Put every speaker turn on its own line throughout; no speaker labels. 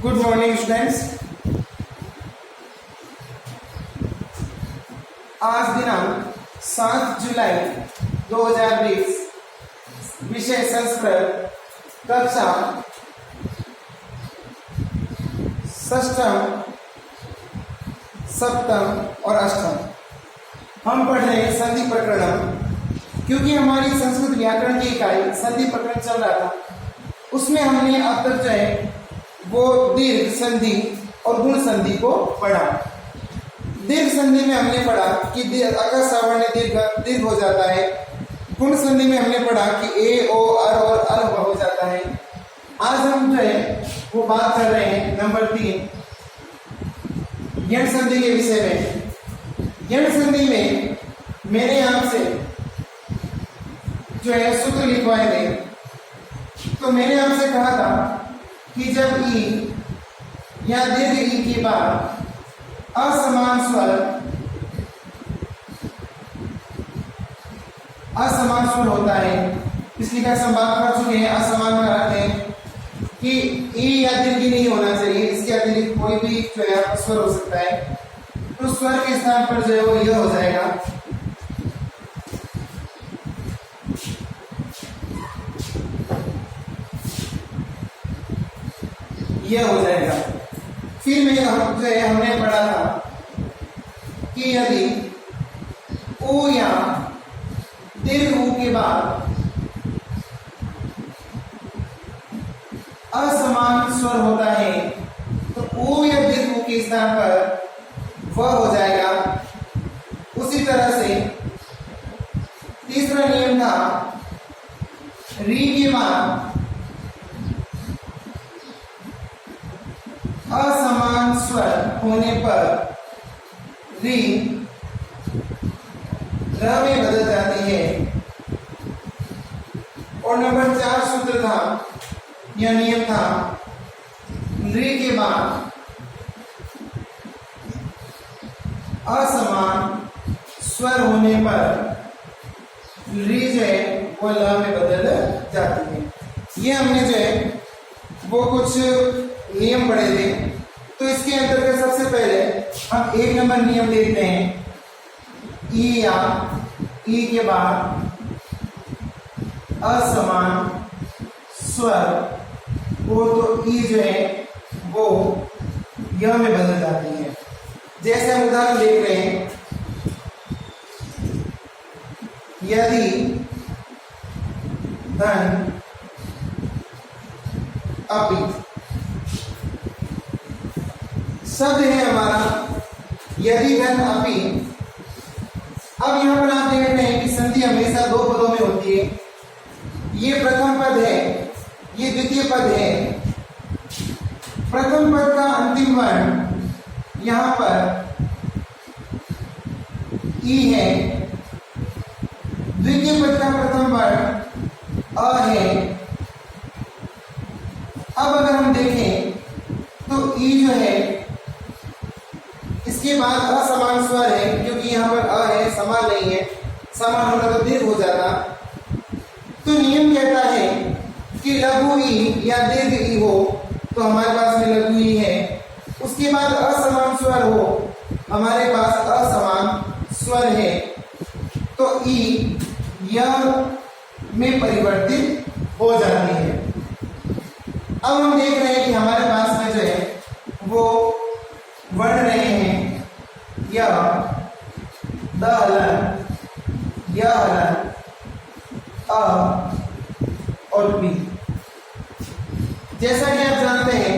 Good morning students. आज दिनांक 7 जुलाई 2020, विषय संस्कृत, कक्षा षष्ठम, सप्तम और अष्टम। हम पढ़ रहे हैं संधि प्रकरण। क्योंकि हमारी संस्कृत व्याकरण की इकाई संधि प्रकरण चल रहा था, उसमें हमने अब तक जो है वो दीर्घ संधि और गुण संधि को पढ़ा। दीर्घ संधि में हमने पढ़ा कि अकार सावर्ण दीर्घ हो जाता है। गुण संधि में हमने पढ़ा कि ए ओ अर और अल हो जाता है। आज हम जो है वो बात कर रहे हैं नंबर 3 यण संधि के विषय में। यण संधि में मैंने आपसे जो है सूत्र लिखवाए थे। तो मैंने आपसे कहा था कि जब ई या दीर्घ ई के बाद असमान स्वर होता है, पिछली कक्षा हम बात कर चुके हैं। असमान का अर्थ है कि ई या दीर्घ नहीं होना चाहिए, इसके अतिरिक्त कोई भी जो है स्वर हो सकता है। तो स्वर के स्थान पर जो है वो यह हो जाएगा। यह हो जाएगा। फिर में हम जो है हमने पढ़ा था कि यदि ओ या दीर्घ ऊ के बाद असमान स्वर होता है तो ओ या दीर्घ ऊ के स्थान पर व हो जाएगा। उसी तरह से तीसरा नियम था री के बाद असमान स्वर होने पर री र में बदल जाती है। और नंबर 4 सूत्र था या नियम था री के बाद असमान स्वर होने पर री जो है वो ल में बदल जाती है। ये हमने जो है वो कुछ नियम पढ़े थे। तो इसके अंतर्गत सबसे पहले हम 1 नंबर नियम देखते हैं। ई या ई के बाद असमान स्वर हो तो ई जो है वो य में बदल जाती है। जैसे हम उदाहरण देख रहे हैं, यदि धन अपि शब्द है हमारा यदि धन अपि। अब यहां पर आप देख रहे हैं कि संधि हमेशा 2 पदों में होती है। ये प्रथम पद है, ये द्वितीय पद है। प्रथम पद का अंतिम वर्ण यहां पर ई है, द्वितीय पद का प्रथम वर्ण अ है। अब अगर हम देखें तो ई जो है इसके बाद असमान स्वर है, क्योंकि यहाँ पर अ है, समान नहीं है। समान होता तो दीर्घ हो जाता। तो नियम कहता है कि लघु ई या दीर्घ ई हो तो हमारे पास में लघु ई है। उसके बाद असमान स्वर हो, हमारे पास असमान स्वर है, तो ई य में परिवर्तित हो जाती है। अब हम देख रहे हैं कि हमारे पास में जो है वो वर्ण रहे हैं य, द हलन, य हलन, अ और बी। जैसा कि आप जानते हैं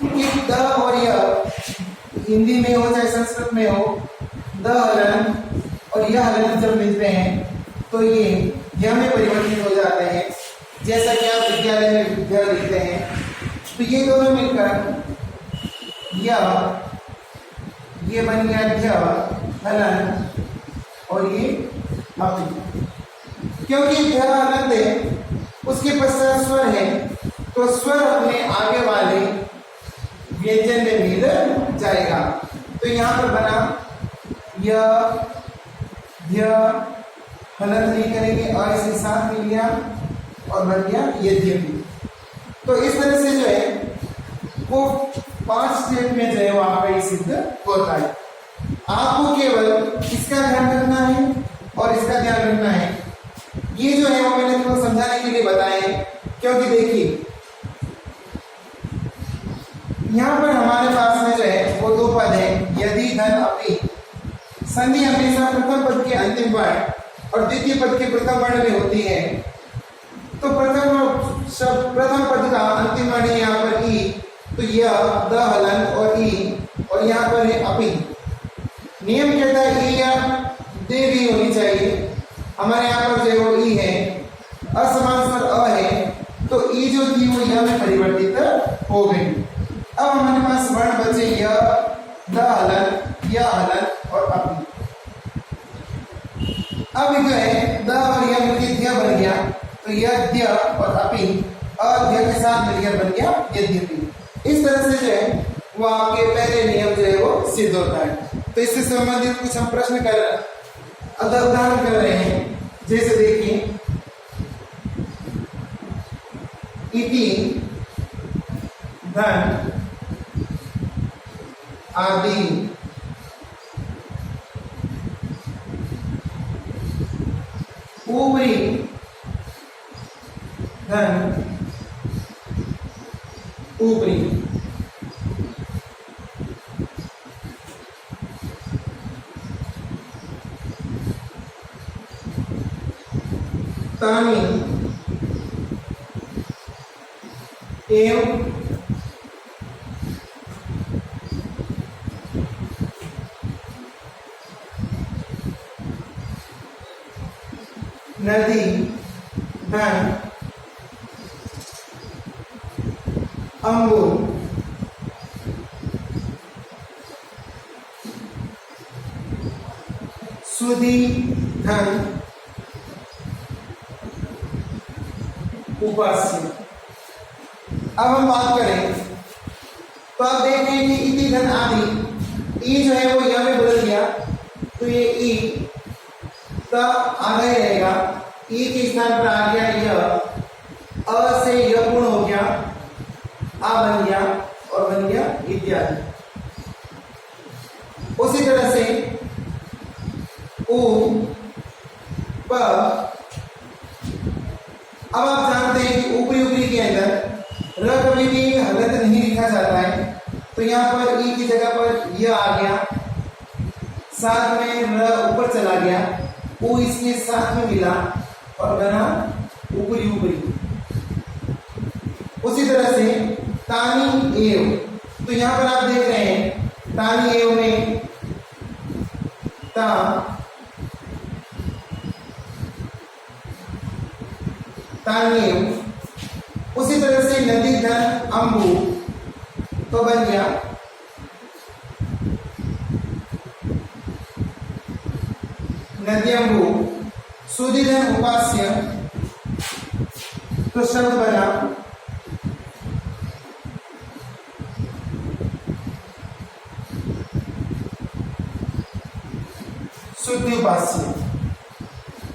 कि द और य हिंदी में हो चाहे संस्कृत में हो, द हलन और य हलन जब मिलते हैं तो ये य में परिवर्तित हो जाते हैं। जैसा कि आप विद्यालय में विद्या लिखते हैं तो ये दोनों मिलकर ये बन गया ध्य हलन और ये अपि। क्योंकि ध्य हलन है उसके पश्चात स्वर है तो स्वर अपने आगे वाले व्यंजन में मिल जाएगा। तो यहाँ पर बना य ध्य हलन नहीं करेंगे, और इसके साथ मिल गया और बन गया यद्यपि। तो इस तरह से जो है वो 5 स्टेप में जो है वहां पर सिद्ध होता है। आपको केवल इसका ध्यान रखना है और इसका ध्यान रखना है। ये जो है वो मैंने थोड़ा समझाने के लिए बताए हैं, क्योंकि देखिए यहां पर हमारे पास में जो है वो 2 पद है, यदि धन अपि। संधि हमेशा प्रथम पद के अंतिम वर्ण और द्वितीय पद के प्रथम वर्ण में होती है। तो प्रथम पद का अंतिम वर्ण है यहाँ पर ई, तो यह द हलन और ई, और यहाँ पर है अपि। नियम कहता है ई या दीर्घ होनी चाहिए। हमारे यहाँ पर जो है वो ई है, असमान स्वर अ है, तो ई जो थी वो यह में परिवर्तित हो गई। अब हमारे पास वर्ण बचे य, द हलन, य हलन और अपि। अब जो है द और य मिलकर ध्य बन गया, तो यद्य और अपि अध्य के साथ मिलकर बन गया यद्यपि। इस तरह से जो है वो आपके पहले नियम जो है वो सिद्ध होता है। तो इससे संबंधित कुछ हम प्रश्न उदाहरण कर रहे हैं। जैसे देखिए इति धन आदि ऊपरी धन ऊपरी तानी एवं नदी धन अंगूर सुधी धन उपास्य। अब हम बात करें तो आप देख रहे हैं कि इति धन आदि, ई जो है वो यह में बदल गया, तो ये ई का आधा ही रहेगा। ई के स्थान पर आ गया यह, अ से यह गुण हो गया, आ बन गया और बन गया इत्यादि। उसी तरह से उ प। अब आप जानते हैं कि ऊपरी ऊपरी के अंदर र कभी भी हलत नहीं लिखा जाता है, तो यहाँ पर ई की जगह पर यह आ गया, साथ में र ऊपर चला गया, उ इसके साथ में मिला और बना ऊपरी ऊपरी। उसी तरह से तानी एव, तो यहाँ पर आप देख रहे हैं तानी एव में ता तानी एव। उसी तरह से नदी धन अंबु, तो बन गया नद्यंबु। सुधी धन उपास्य, तो शब्द बना शुद्धि उपास्य।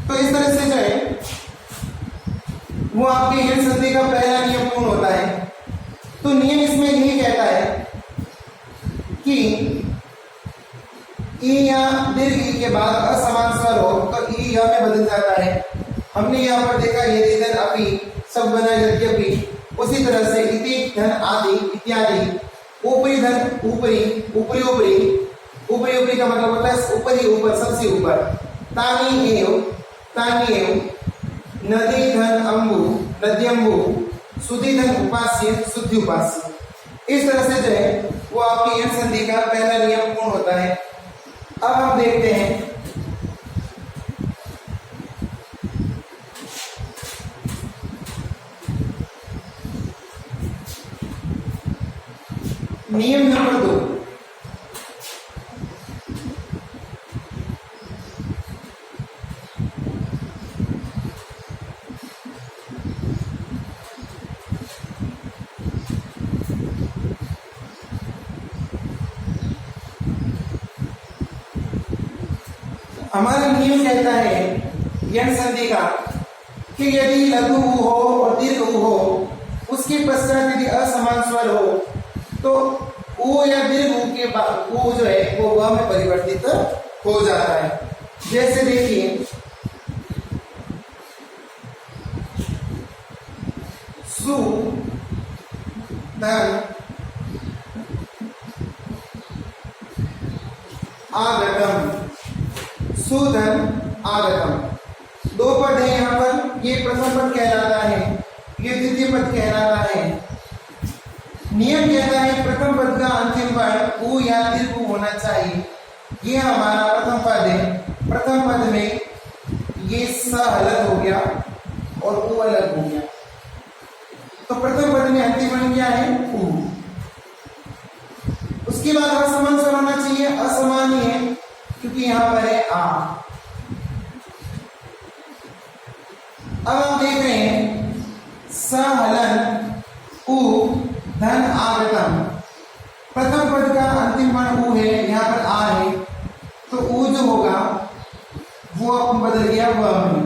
तो इस तरह से जो है वो आपके यण संधि का पहला नियम पूर्ण होता है। तो नियम इसमें यही कहता है कि ई या दीर्घ ई के बाद असमान स्वर हो तो ई या में बदल जाता है। हमने यहाँ पर देखा यदि धन अपि शब्द बना यद्यपि। उसी तरह से इति धन आदि इत्यादि। ऊपरी धन ऊपरी, ऊपरी ऊपरी, ऊपरी ऊपरी का मतलब होता है ऊपरी ऊपर, सबसे ऊपर। तानी एव, तानी एव। नदी धन अंबु, नद्यंबु। सुधी धन उपास्य, शुद्धि उपास्य। इस तरह से जो है वो आपकी यण संधि का पहला नियम पूर्ण होता है। अब हम देखते हैं नियम नंबर 2। हमारा नियम कहता है यण संधि का कि यदि लघु उ हो और दीर्घ उ हो, उसके पश्चात यदि असमान स्वर हो तो ऊ या दीर्घ ऊ के बाद ऊ जो है वो व में परिवर्तित हो जाता है। जैसे देखिए सु धन आगतम, सुधन आगतम। दो पद है यहाँ पर, ये प्रथम पद कहलाता है, ये द्वितीय पद कहलाता है। नियम कहता है प्रथम पद का अंतिम पद ऊ या दीर्घ ऊ होना चाहिए। ये हमारा प्रथम पद है। प्रथम पद में ये स अलग हो गया और ऊ अलग हो गया, तो प्रथम पद में अंतिम पद क्या है? ऊ। उसके बाद असमान स्वर होना चाहिए, असमान ही है क्योंकि यहां पर है आ। अब आप देख रहे हैं स हलन ऊ धन आगतम। प्रथम पद का अंतिम वर्ण ऊ है, यहाँ पर आ है, तो ऊ जो होगा वो अब बदल गया व में।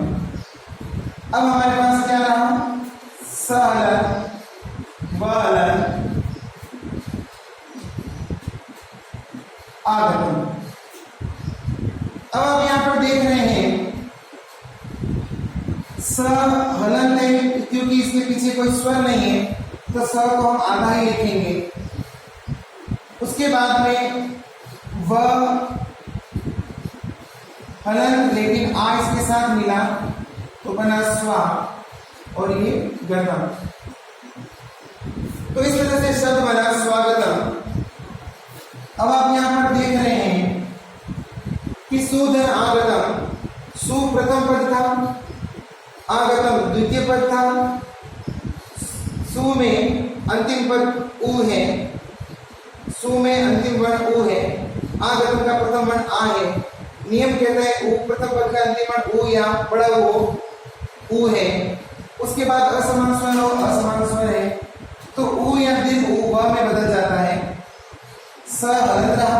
अब हमारे पास क्या रहा? स हलन व हलन आगतम। अब आप यहाँ पर देख रहे हैं स हलन है क्योंकि इसके पीछे कोई स्वर नहीं है, तो स को हम आधा ही लिखेंगे। उसके बाद में व हलन, लेकिन आ इसके साथ मिला तो बना स्वा और ये गतम। तो इस तरह से शब्द बना स्वागतम। अब आप यहां पर देख रहे हैं कि सुधन आगतम, सु प्रथम पद था, आगतम द्वितीय पद था, सु में अंतिम पद ऊ है, सु में अंतिम वर्ण ऊ है, आगतम का प्रथम वर्ण आ है। नियम कहता है ऊ प्रथम पद का अंतिम वर्ण ऊ या बड़ा वो ऊ है। उसके बाद असमान स्वर हो, असमान स्वर है तो ऊ या दीर्घ ऊ व में बदल जाता है। स हलन रहा,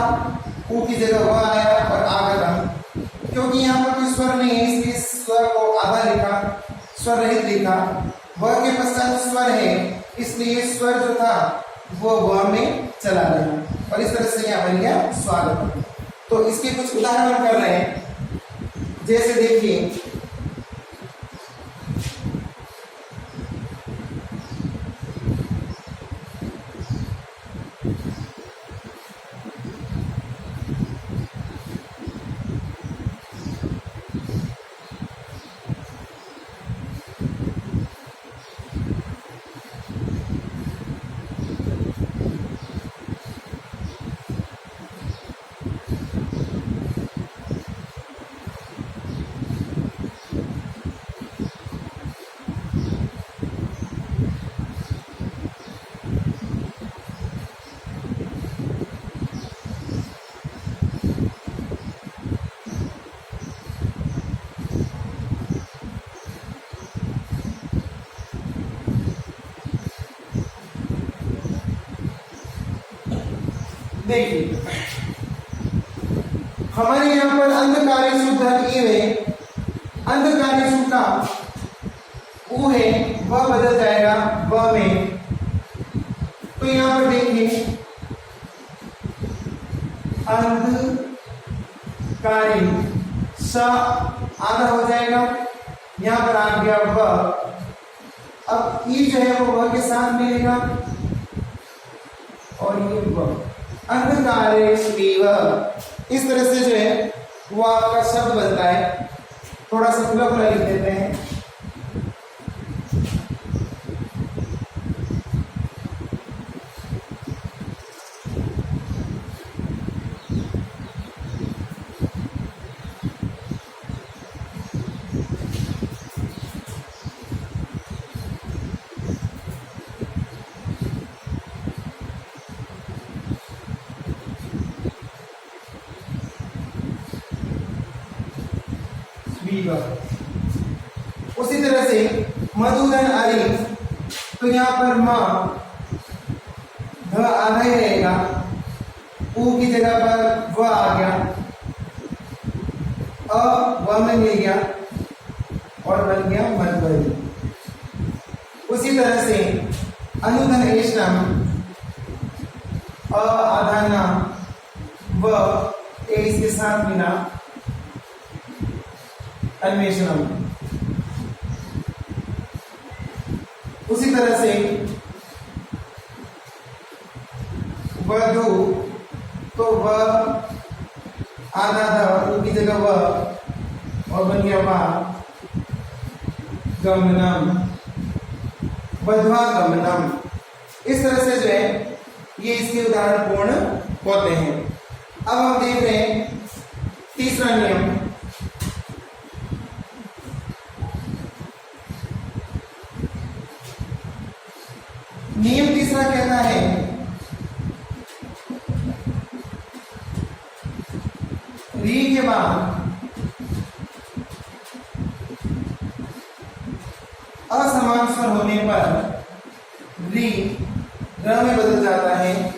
ऊ की जगह व आया और आगतम। क्योंकि यहाँ पर कोई स्वर नहीं है इसलिए स्वर को आधा लिखा, स्वर रहित लिखा। व के पश्चात स्वर है इसलिए स्वर जो था वो व में चला गया और इस तरह से यहाँ बन गया स्वागत। तो इसके कुछ उदाहरण कर रहे हैं, जैसे देखिए देखिए हमारे यहाँ पर अंधकारी शुद्ध ई है, अंधकारी शुद्ध का ऊ है वह बदल जाएगा व में। तो यहाँ पर देखिए अंधकारी स आधा हो जाएगा, यहाँ पर आ गया व। अब ई जो है वो व के साथ मिलेगा और ये व अंधकारेष्वीव। इस तरह से जो है वो आपका शब्द बनता है। थोड़ा सा खुला खुला लिख देते हैं। उसी तरह से मधुधन अरि, तो यहाँ पर म ध आधा ही रहेगा, ऊ की जगह पर व आ गया, अ व में मिल गया और बन गया मधुबरी। उसी तरह से अनुधन एष्टम, आधा ना व ए इसके साथ मिला अन्वेषणम। उसी तरह से वधु तो व आधा ध की जगह व और बन गया वा गमनम, वधवा गमनम। इस तरह से जो है ये इसके उदाहरण पूर्ण होते हैं। अब हम देख रहे हैं तीसरा नियम। नियम तीसरा कहता है री के बाद असमान स्वर होने पर री र में बदल जाता है।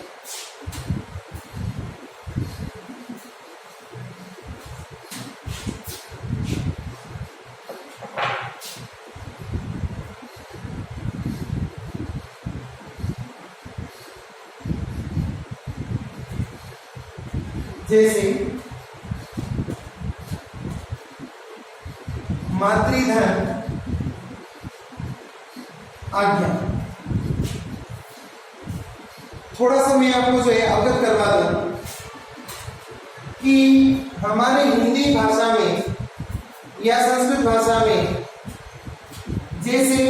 जैसे मातृधन आज्ञा। थोड़ा सा मैं आपको जो है अवगत करवा दूं कि हमारे हिंदी भाषा में या संस्कृत भाषा में जैसे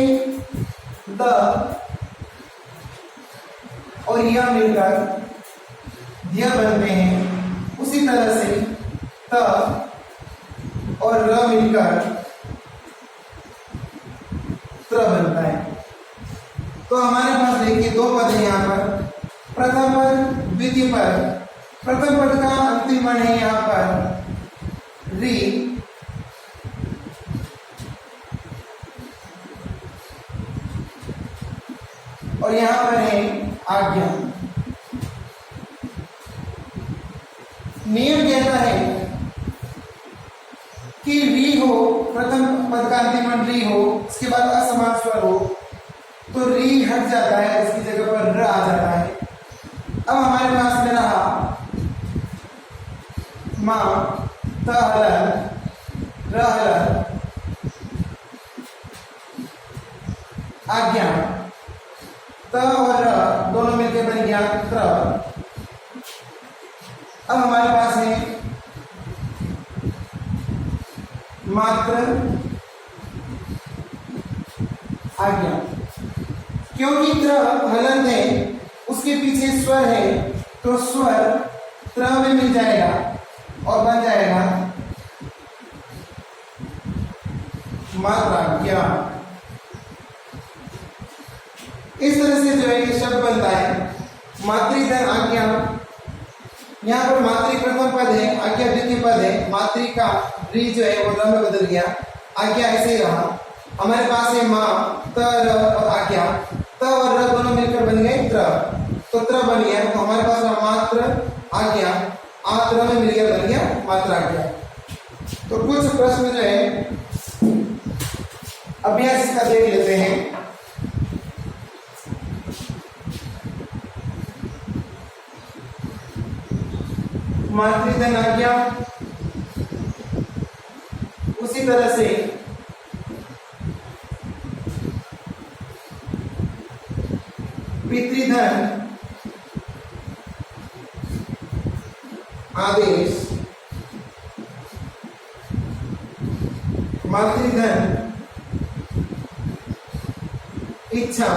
द और यह मिलकर य बनते हैं, उसी तरह से त और र मिलकर त्र बनता है। तो हमारे पास देखिए दो पद है यहाँ पर, प्रथम पद द्वितीय पद। प्रथम पद का अंतिम वर्ण है यहाँ पर री, और यहाँ पर है आज्ञा। नियम कहता है कि री हो, प्रथम पद का अंतिम वर्ण री हो, इसके बाद असमान स्वर हो तो री हट जाता है, उसकी जगह पर र आ जाता है। अब हमारे पास में रहा मां त हलर र हलर आज्ञा, त और र दोनों मिलकर बन गया त्र। अब हमारे पास है मात्र आज्ञा। क्योंकि त्र हलंत है, उसके पीछे स्वर है, तो स्वर त्र में मिल जाएगा और बन जाएगा मात्राज्ञा। इस तरह से जो है ये शब्द बनता है मातृधन आज्ञा। यहाँ पर मातृ प्रथम पद है, आज्ञा द्वितीय पद है। मातृ का री जो है वो र में बदल गया, आज्ञा ऐसे ही रहा। हमारे पास है मां त र और आज्ञा, त और र दोनों मिलकर बन गए त्र, तो त्र बन गया। तो हमारे पास मात्र आज्ञा आत्र में मिल गया, बन गया मात्र आज्ञा। तो कुछ प्रश्न जो है अभ्यास इसका देख लेते हैं। मातृधन आज्ञा, उसी तरह से पितृधन आदेश, मातृधन इच्छा,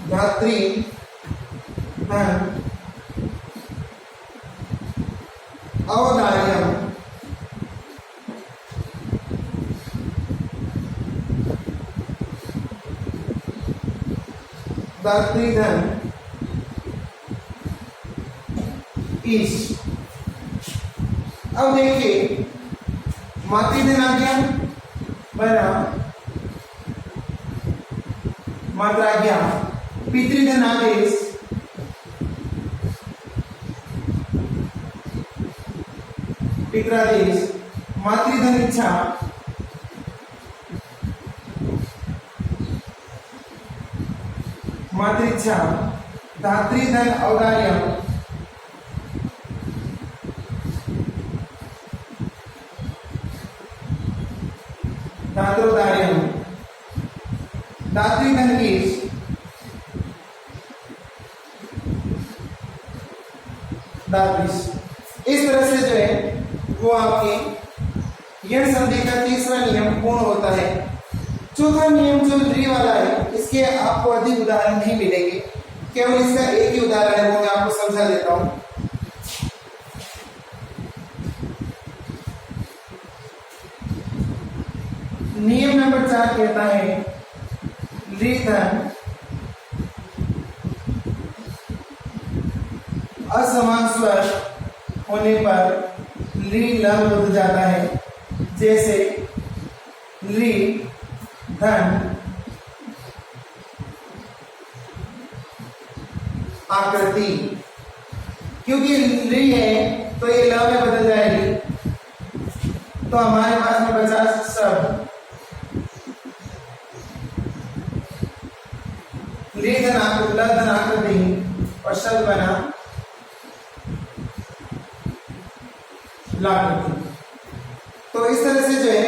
धात्री धन अवधार्यम, धात्रीधन ईश। अब देखिए मातृधन आज्ञा बना मात्राज्ञा, पितृधन आदेश, पितरादेश, मातृधन इच्छा, मातृच्छा धात्रीधन औदार्यम धात्रोदार्यम धात्रीधन ईश दात्रीश। इस तरह से जो है वो आपके यण संधि का तीसरा नियम पूर्ण होता है। चौथा नियम जो री वाला है, इसके आपको अधिक उदाहरण नहीं मिलेंगे, केवल इसका एक ही उदाहरण है, वो मैं आपको समझा देता हूं। नियम नंबर 4 कहता है री धन असमान स्वर होने पर री लम बदल जाता है। जैसे री धन आकृति, क्योंकि री है तो ये ल में बदल जाएगी, तो हमारे पास में बचा शब्द री धन आकृति और शब्द बना लाकृति। तो इस तरह से जो है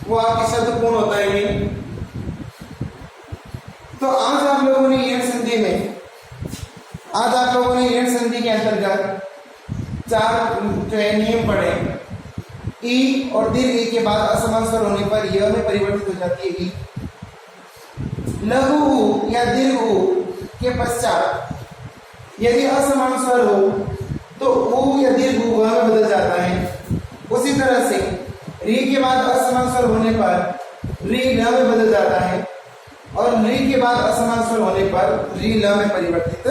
वो आपके शब्द पूर्ण होता है। तो आज आप लोगों ने यण संधि के अंतर्गत 4 जो है नियम पढ़े। ई और दीर्घ ई के बाद असमान स्वर होने पर य में परिवर्तित हो जाती है ई। लघु ऊ या दीर्घ ऊ के पश्चात यदि असमान स्वर हो तो ऊ या दीर्घ ऊ में बदल जाता है। उसी तरह से री के बाद असमान स्वर होने पर री ल में बदल जाता है, और री के बाद असमान स्वर होने पर री ल में परिवर्तित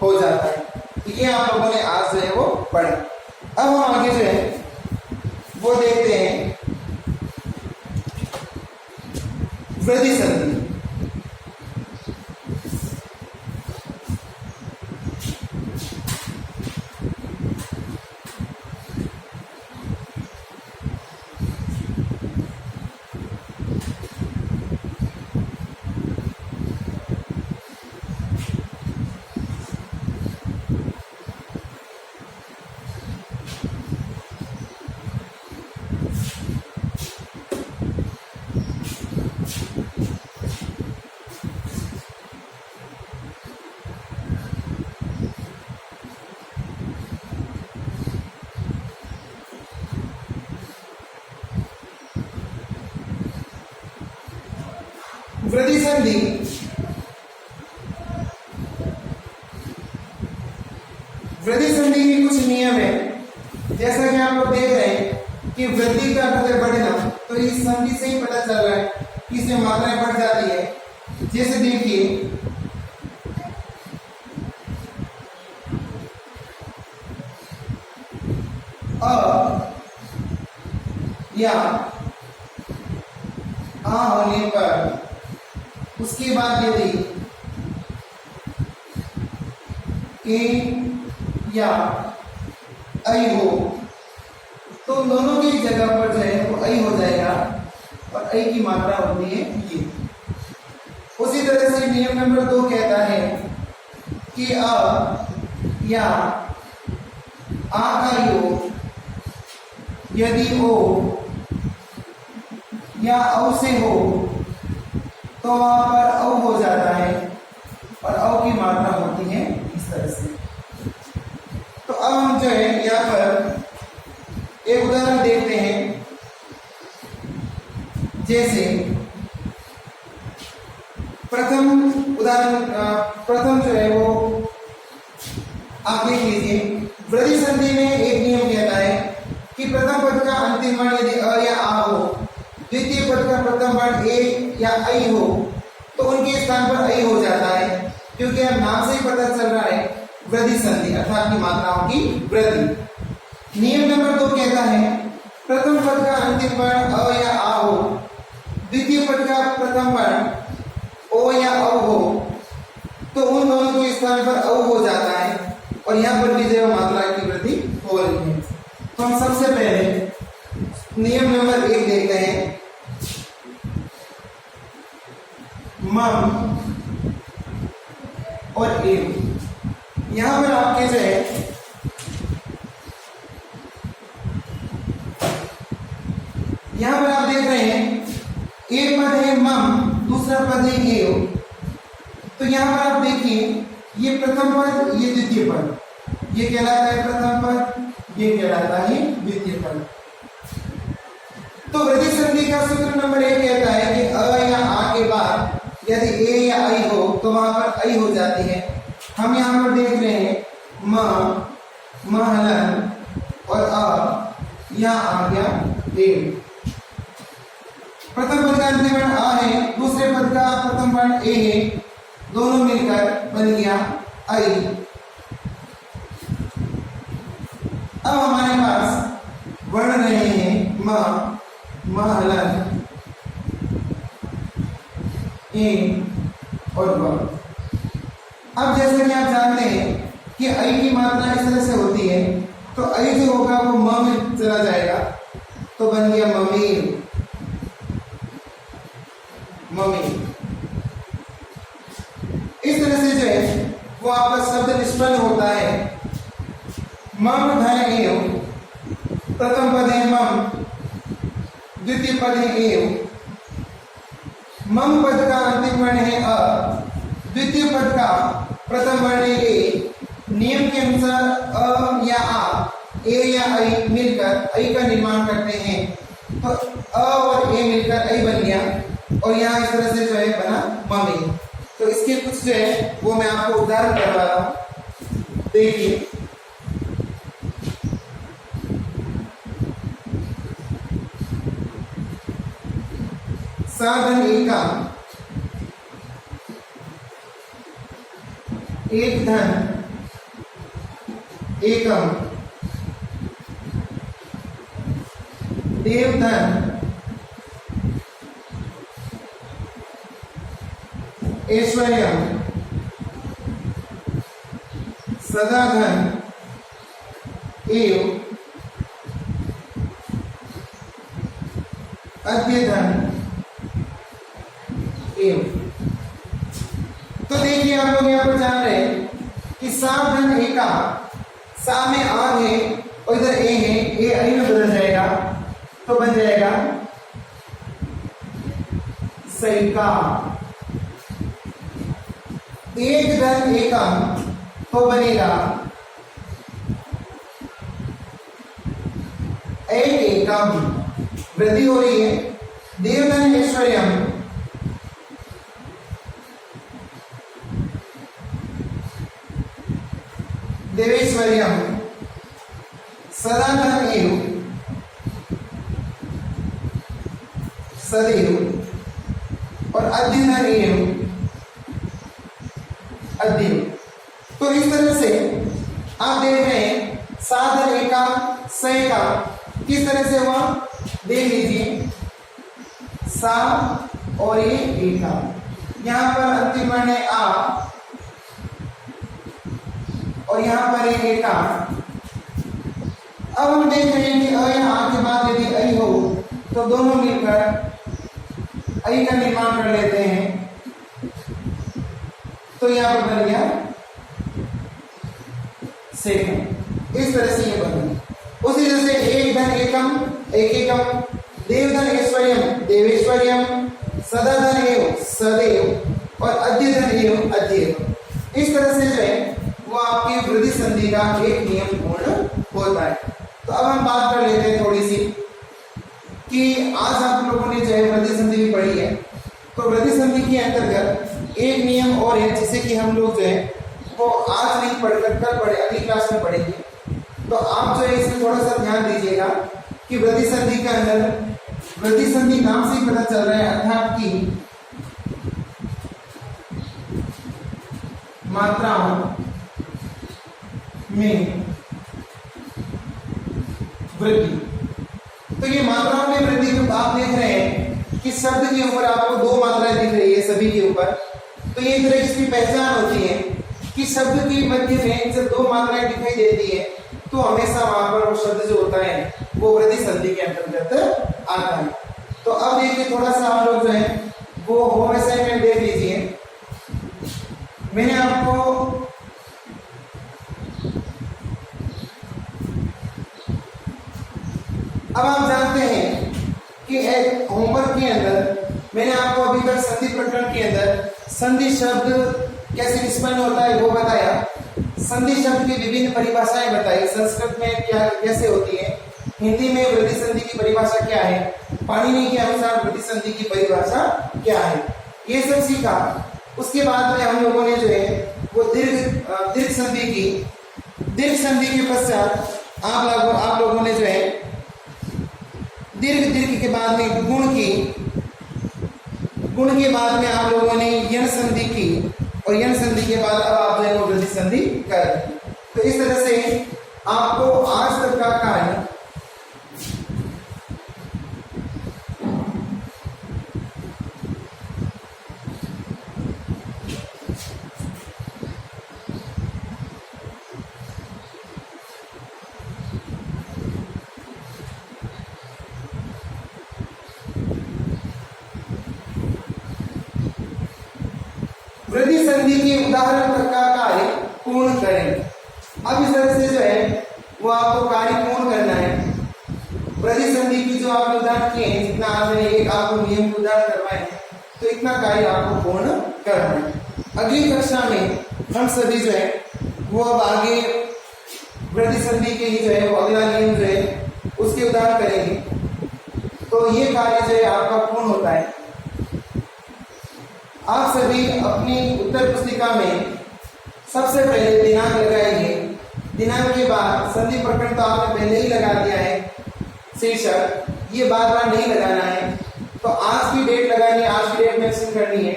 हो जाता है। ये आप लोगों ने आज जो है वो पढ़ा। अब हम आगे जो है वो देखते हैं वृद्धि संधि। वृद्धि संधि के कुछ नियम है। जैसा कि आप लोग देख रहे हैं कि वृद्धि का अर्थ है बढ़ना, तो इस संधि से ही पता चल रहा है कि इसमें मात्राएं बढ़ जाती है। जैसे देखिए अ या आ होने पर उसके बाद यदि ए या आई हो तो दोनों की जगह पर जो है वो आई हो जाएगा, और आई की मात्रा होती है ये। उसी तरह से नियम नंबर 2 कहता है कि अ या आ का योग यदि ओ या औ से हो तो वहां पर औ हो जाता है, और औ की मात्रा होती है इस तरह से। तो अब हम जो है यहाँ पर एक उदाहरण देखते हैं। जैसे प्रथम जो है वो आप देख लीजिए। वृद्धि संधि में एक नियम कहता है कि प्रथम पद का अंतिम वर्ण यदि अ या आ हो, द्वितीय पद का प्रथम वर्ण ए या आई हो, तो उनके स्थान पर आई हो जाता है, क्योंकि अब नाम से ही पता चल रहा है वृद्धि संधि अर्थात की मात्राओं की वृद्धि। नियम नंबर 2 कहता है प्रथम पद का अंतिम वर्ण अ या आ हो, द्वितीय पद का प्रथम वर्ण ओ या औ हो, तो उन दोनों के स्थान पर औ हो जाता है, और यहाँ पर भी जो मात्रा की वृद्धि हो रही है। तो हम सबसे पहले नियम नंबर 1 देखते हैं। मम और एव। यहां पर आपके जो है यहां पर आप देख रहे हैं एक पद है मम, दूसरा पद है एव। तो यहां पर आप देखिए ये प्रथम पद, ये द्वितीय पद, ये कहलाता है प्रथम पद, ये कहलाता है द्वितीय पद। तो वृद्धि संधि का सूत्र नंबर 1 कहता है कि अ या आ के बाद यदि ए या आई हो तो वहां पर आई हो जाती है। हम यहां पर देख रहे हैं म, महलन और अ, यहां आ गया ए। प्रथम पद का अंतिम वर्ण आ है, दूसरे पद का प्रथम वर्ण ए है, दोनों मिलकर बन गया आई। अब हमारे पास वर्ण रहे हैं म, महलन, ए और व। अब जैसे कि आप जानते हैं कि आई की मात्रा इस तरह से होती है, तो आई जो होगा वो म में चला जाएगा, तो बन गया ममीर, मम्मी। इस तरह से जो है वो आपका शब्द निष्पन्न होता है। मम धन एव, प्रथम पद है मम, द्वितीय पद है एव। मम पद का अंतिम वर्ण है अ, द्वितीय पद का प्रथम वर्ण है ए। नियम के अनुसार अ या आ, ए या आई मिलकर आई का निर्माण करते हैं, तो अ और ए मिलकर आई बन गया, और यहाँ इस तरह से जो है बना मम्मी। तो इसके कुछ जो है वो मैं आपको उदाहरण करवा रहा हूं, देखिए। साधन एकम, एक धन एकम, देवधन, ऐश्वर्यम, सदाधन एव, अद्यधन एव। तो देखिए आप लोग यहां पर जान रहे हैं कि साधन एका, सा में आ है और इधर ए है, ए आई में बदल जाएगा, तो बन जाएगा सैका। एक धन एकम तो बनेगा एक एकम, वृद्धि हो रही है। देवधन ऐश्वर्यम, देवेश्वर्यम, सदाधन एव, सदैव, और अद्यधन एव, अद्यव। तो इस तरह से आप देख रहे हैं साधन एका, सैका किस तरह से हुआ, देख लीजिए। सा और ये एका, यहां पर अंतिम वर्ण है आ और यहां पर एक एका। अब हम देख रहे हैं कि अ या आ के बाद यदि आई हो तो दोनों मिलकर आई का निर्माण कर लेते हैं, तो यहां पर बन गया सेकंड। इस तरह से ये बना। उसी तरह से एक धन एकम, एक एकम, देवधन ऐश्वर्यम, देवेश्वर्यम, सदाधन एव, सदैव, और अद्यधन एव, अद्यव। इस तरह से जो है वो आपकी वृद्धि संधि का एक नियम पूर्ण होता है। तो अब हम बात कर लेते हैं थोड़ी सी कि आज आप लोगों ने जो है वृद्धि संधि भी पढ़ी है, तो वृद्धि संधि के अंतर्गत एक नियम और है जिसे कि हम लोग जो है वो आज नहीं पढ़कर कल पढ़े, अगली क्लास में पढ़ेंगे। तो आप जो है इसमें थोड़ा सा ध्यान दीजिएगा कि वृद्धि संधि के अंदर, वृद्धि संधि नाम से ही पता चल रहा है, अर्थात कि मात्राओं में वृद्धि। तो ये मात्राओं में वृद्धि जो आप देख रहे हैं कि शब्द के ऊपर आपको दो मात्राएं दिख रही है सभी के ऊपर, तो ये तरह इसकी पहचान होती है कि शब्द के मध्य में जब दो मात्राएं दिखाई देती है तो हमेशा वहां पर वो शब्द जो होता है वो वृद्धि संधि के अंतर्गत आता है। तो अब देखिए थोड़ा सा आप लोग जो है वो होम असाइनमेंट देख लीजिए। मैंने आपको होमवर्क के अंदर मैंने आपको अभी तक संधि प्रकरण के अंदर संधि शब्द कैसे निष्पन्न होता है वो बताया, संधि शब्द की विभिन्न परिभाषाएं बताई, संस्कृत में क्या कैसे होती है, हिंदी में वृद्धि संधि की परिभाषा क्या है, पाणिनि के अनुसार वृद्धि संधि की परिभाषा क्या है, ये सब सीखा। उसके बाद में हम लोगों ने जो है वो दीर्घ संधि के पश्चात आप लोगों ने जो है दीर्घ के बाद में गुण के बाद में आप लोगों ने यण संधि की, और यण संधि के बाद अब आप जो है वो वृद्धि संधि कर। तो इस तरह से आपको आज तक का कार्य वृद्धि संधि के उदाहरण तक का कार्य पूर्ण करें। अब इस तरह से जो है वो आपको कार्य पूर्ण करना है। वृद्धि संधि की जो आपने उदाहरण किए हैं, जितना आपने एक आपको नियम के उदाहरण करवाए हैं, तो इतना कार्य आपको पूर्ण करना है। अगली कक्षा में हम सभी जो है वो अब आगे वृद्धि संधि के लिए जो है वो अगला नियम जो है उसके उदाहरण करेंगे। तो ये कार्य जो है आपका पूर्ण होता है। आप सभी अपनी उत्तर पुस्तिका में सबसे पहले दिनांक लगाएंगे। दिनांक के बाद संधि प्रकरण तो आपने पहले ही लगा दिया है, शीर्षक ये बार नहीं लगाना है। तो आज की डेट लगानी है, आज की डेट मेंशन करनी है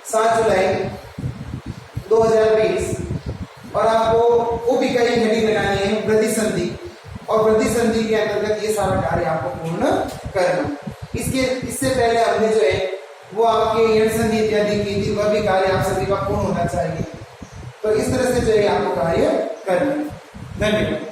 7 जुलाई 2020, और आपको उप इकाई घड़ी लगानी है वृद्धि संधि, और वृद्धि संधि के अंतर्गत ये सारा कार्य आपको पूर्ण करना। इससे पहले हमने जो है वो आपके यण संधि इत्यादि की थी, वह भी कार्य आप सभी का पूर्ण होना चाहिए। तो इस तरह से जो है आपको कार्य करना है। धन्यवाद।